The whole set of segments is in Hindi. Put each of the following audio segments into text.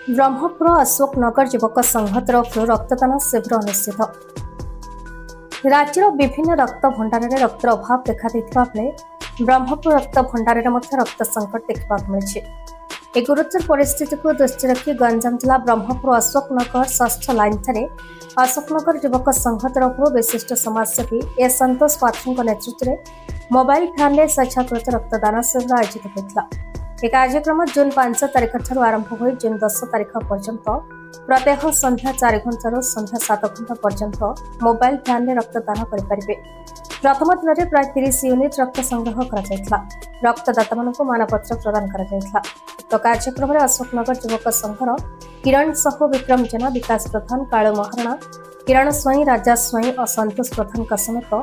ब्रह्मपुर अशोकनगर युवक संघ तरफ रक्तदान शिविर अनुष्ठित। राज्यर विभिन्न रक्त भंडार में रक्तर अभाव देखा बेले ब्रह्मपुर रक्त भंडार में रक्त संकट देखा मिली। एक गुरुतर परिस्थिति को दृष्टि रखी गंजाम जिला ब्रह्मपुर अशोकनगर षष्ठ लाइन ठारे अशोकनगर युवक संघ तरफ विशिष्ट समाजसेवी ए संतोष पात्रों नेतृत्व में मोबाइल भ्यान में स्वेच्छाकृत रक्तदान शिविर आयोजित होता। यह कार्यक्रम जून 5 तारिख आरंभ हो जून 10 तारिख पर्यंत प्रत्येक संध्या 4 घंटा संध्या 7 घंटा पर्यंत मोबाइल भ्यान में रक्तदान करें। प्रथम दिन में प्राय 30 यूनिट रक्त संग्रह कर रक्तदाता मानपत्र प्रदान कर कार्यक्रम में अशोकनगर युवक संघर किरण साहू, विक्रम जेना, विकास प्रधान, कालू महाराणा, किरण स्वाई, राजा स्वाई और संतोष प्रधान समेत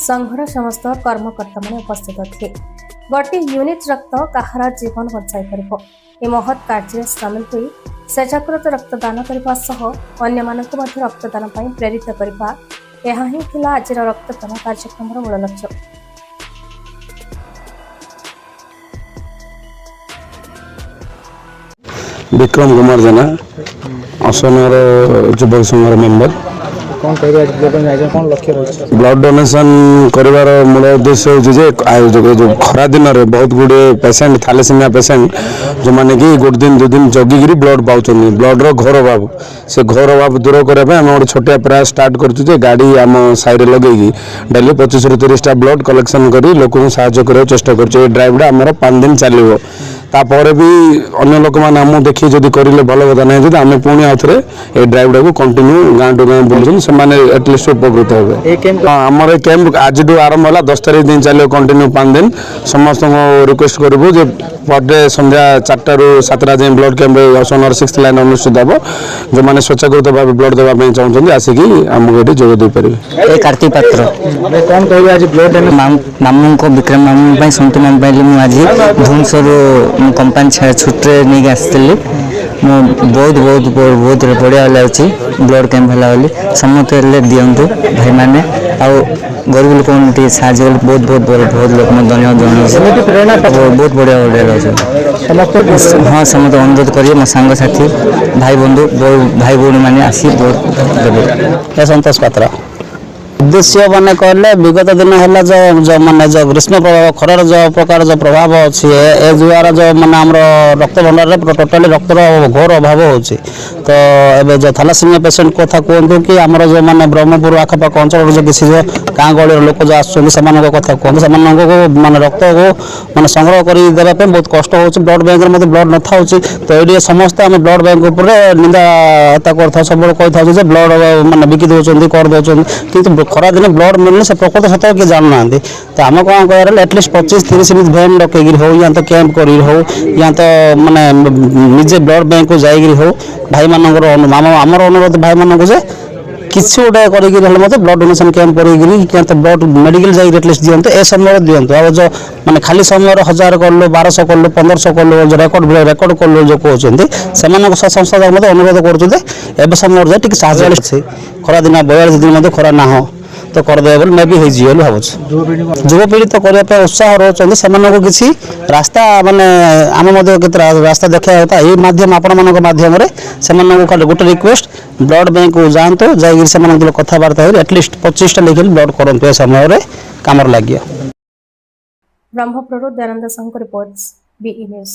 संघर समस्त कर्मकर्ता मान उपस्थित थे। गोटे यूनिट रक्त कहार जीवन बचाई पार ए महत् कार्य सामिल हुई स्वेच्छाकृत रक्तदान करने सह अन्य रक्तदान प्रेरित करने यह ही आज रक्तदान कार्यक्रम मूल लक्ष्य। विक्रम कुमार जेना, अशोकनगर युवक संघर मेंबर। कौन कौन लक्ष्य रही ब्लड डोनेशन कर मूल उद्देश्य हो जो खरा दिन में बहुत गुड़े पेसेंट थैलेसेमिया पेसेंट जो माने कि गोटे दिन 2 दिन जगिकी ब्लड पाँच ब्लड घर अभाव से घर अभाव दूर करने आम गोटे छोटिया प्रयास स्टार्ट कर गाड़ी आम साइड लगे डेली 25 ରୁ 30टा ब्लड कलेक्शन कर लोक साहय चेष्टा कर ड्राइवटा आम 5 दिन चलो तापर भी अन्य लोक मैंने आम देखिए जब करेंगे भल कथा ना जब आम पुणी आउ थे ये ड्राइवटा को कंटिन्यू गाँ टू गाँ बुलूँ से एटलिस्ट उपकृत हे। आमर कैंप आज आरंभ है 10 तारिख दिन चलो कंटिन्यू 5 दिन समस्त रिक्वेस्ट करूँ जे पर डे संध्या 4टा ରୁ 7टा जाए blood camp Ashoknagar 6th line अनुष्ठित हे। जो मैंने स्वेच्छाकृत भाव ब्लड देवाई चाहते आसिकी आमको ये जोग पारे। कार्तिक पात्र कौन कह आज ब्लड मामू को विक्रम मामू सन्तु मामू आज धुमसर कंपानी छुट्टे नहीं आसती बहुत बहुत बहुत बढ़िया लगे ब्लड कैंप है समस्त दिंतु भाई मैंने गरीब लोक साहय बहुत बहुत बहुत लोग धन्यवाद जनाऊँ बहुत बढ़िया बढ़िया लगे। हाँ समस्त अनुरोध करिए मो सांग साथी भाई बंधु भाई भौणी मैंने आसी बहुत संतोष पात्र उद्देश्य माने कहले विगत दिन है जो माने जो ग्रीष्म प्रभाव खरार जो प्रकार जो प्रभाव अच्छी ए द्वारा जो माने आम रक्त भंडार में टोटाली रक्तर घोर अभाव होची। तो एबे जो थैलेसेमिया पेसेंट कथा कहतु कि आमर जो माने ब्रह्मपुर आखपाख अंचल जो किसी जो गाँ गहली लोक जो आसुँच कथा कहतु से माने रक्त को माने संग्रह करदेवाई बहुत कष्ट हो ब्लड बैंक में ब्लड न था। तो ये समस्त आम ब्लड बैंक उपर निंदा कर सब कही ब्लड माने बिकी दौरान कर दौरान कि खरा दिन ब्लड मिलने से प्रकृत सत किए जानना। तो आम कौन कह एटलिस्ट 25-30 मिनट भैन रखी हो या तो कैंप करी हो या तो माने निजे ब्लड बैंक को जाइए हो भाई मानकर आमर अनुरोध भाई मानक जे किसी गोटे कर ब्लड डोनेशन कैंप कर ब्लड मेडिकल जाइए एटलिस्ट दिंतु ए समय दिंतु आ जो माने खाली समय 1000 कर लो 1200 कर लो 1500 कर लो जो रेकर्ड कर लो जो कहते से संस्था अनुरोध कर समय साहय खरा दिन 42 दिन खरा ना हो तो करदे बोल मैं भी हो भाव युवपीढ़ी तो करने उत्साह रोचे से किसी रास्ता माने आम रास्ता देखा होता ये माध्यम आपण मान माध्यम से खाली गोटे रिक्वेस्ट ब्लड बैंक को जातु जा कथबार्ता एटलिस्ट 25टा लिखिल ब्लड करूँ समय कम लगे। ब्रह्मपुर दयानंद संघ रिपोर्ट्स BE न्यूज।